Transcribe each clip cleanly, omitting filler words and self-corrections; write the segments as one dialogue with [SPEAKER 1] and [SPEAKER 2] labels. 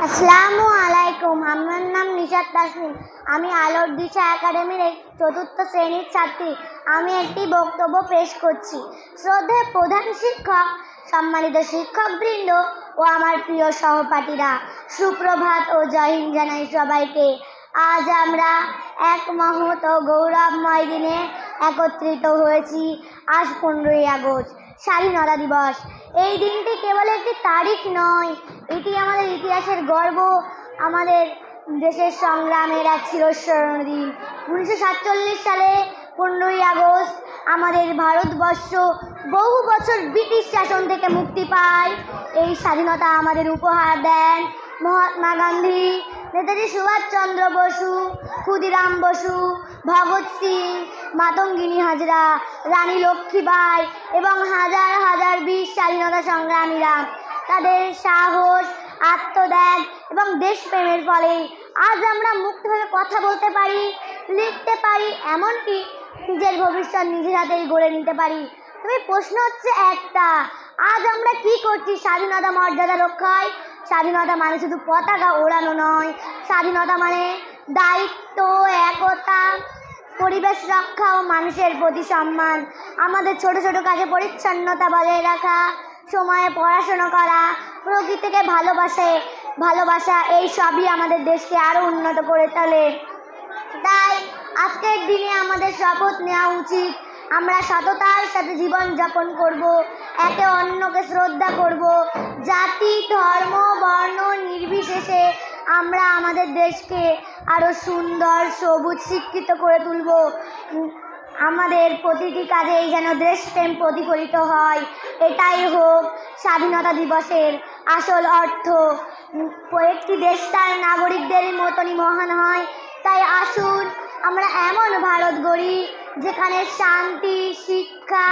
[SPEAKER 1] আসসালামু আলাইকুম। আমার নাম নিশাত তাসনিম। আমি আলোর দিশা একাডেমির চতুর্থ শ্রেণীর ছাত্রী। আমি একটি বক্তব্য পেশ করছি। শ্রদ্ধেয় প্রধান শিক্ষক, সম্মানিত শিক্ষকবৃন্দ ও আমার প্রিয় সহপাঠীরা, সুপ্রভাত ও জয় হিন্দ জানাই সবাইকে। আজ আমরা এক মহৎ ও গৌরবময় দিনে একত্রিত হয়েছি। আজ 15ই আগস্ট, স্বাধীনতা দিবস। এই দিনটি কেবল একটি তারিখ নয়, এটি আমাদের ইতিহাসের গর্ব, আমাদের দেশের সংগ্রামের এক চিরস্মরণীয় দিন। 1947 সালে 15ই আগস্ট আমাদের ভারতবর্ষ বহু বছর ব্রিটিশ শাসন থেকে মুক্তি পায়। এই স্বাধীনতা আমাদের উপহার দেন মহাত্মা গান্ধী, নেতাজি সুভাষচন্দ্র বসু, ক্ষুদিরাম বসু, ভগৎ সিং, মাতঙ্গিনী হাজরা, রানী লক্ষ্মীবাই এবং হাজার হাজার বীর স্বাধীনতা সংগ্রামীরা। তাদের সাহস, আত্মত্যাগ এবং দেশপ্রেমের ফলে আজ আমরা মুক্তভাবে কথা বলতে পারি, লিখতে পারি, এমনকি নিজের ভবিষ্যৎ নিজের হাতেই গড়ে নিতে পারি। তবে প্রশ্ন হচ্ছে একটা, আজ আমরা কি করছি স্বাধীনতা মর্যাদা রক্ষায়? স্বাধীনতা মানে শুধু পতাকা ওড়ানো নয়, স্বাধীনতা মানে দায়িত্ব, একতা, পরিবেশ রক্ষা ও মানুষের প্রতি সম্মান। আমাদের ছোট ছোট কাজে পরিচ্ছন্নতা বজায় রাখা, সময়ে পড়াশোনা করা, প্রকৃতিকে ভালোবাসা, এই সবই আমাদের দেশকে আরও উন্নত করে তোলে। তাই আজকের দিনে আমাদের শপথ নেওয়া উচিত, আমরা সততার সাথে জীবন যাপন করব, একে অন্যকে শ্রদ্ধা করব, জাতি, ধর্ম, বর্ণ নির্বিশেষে আমরা আমাদের দেশকে আরও সুন্দর, সবুজ, শিক্ষিত করে তুলব। আমাদের প্রতিটি কাজেই যেন দেশপ্রেম প্রতিফলিত হয়, এটাই হোক স্বাধীনতা দিবসের আসল অর্থ। একটি দেশ তার নাগরিকদের মতনই মহান হয়। তাই আসুন আমরা এমন ভারত গড়ি যেখানে শান্তি, শিক্ষা,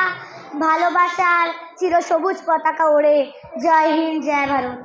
[SPEAKER 1] ভালোবাসার চিরসবুজ পতাকা ওড়ে। জয় হিন্দ, জয় ভারত।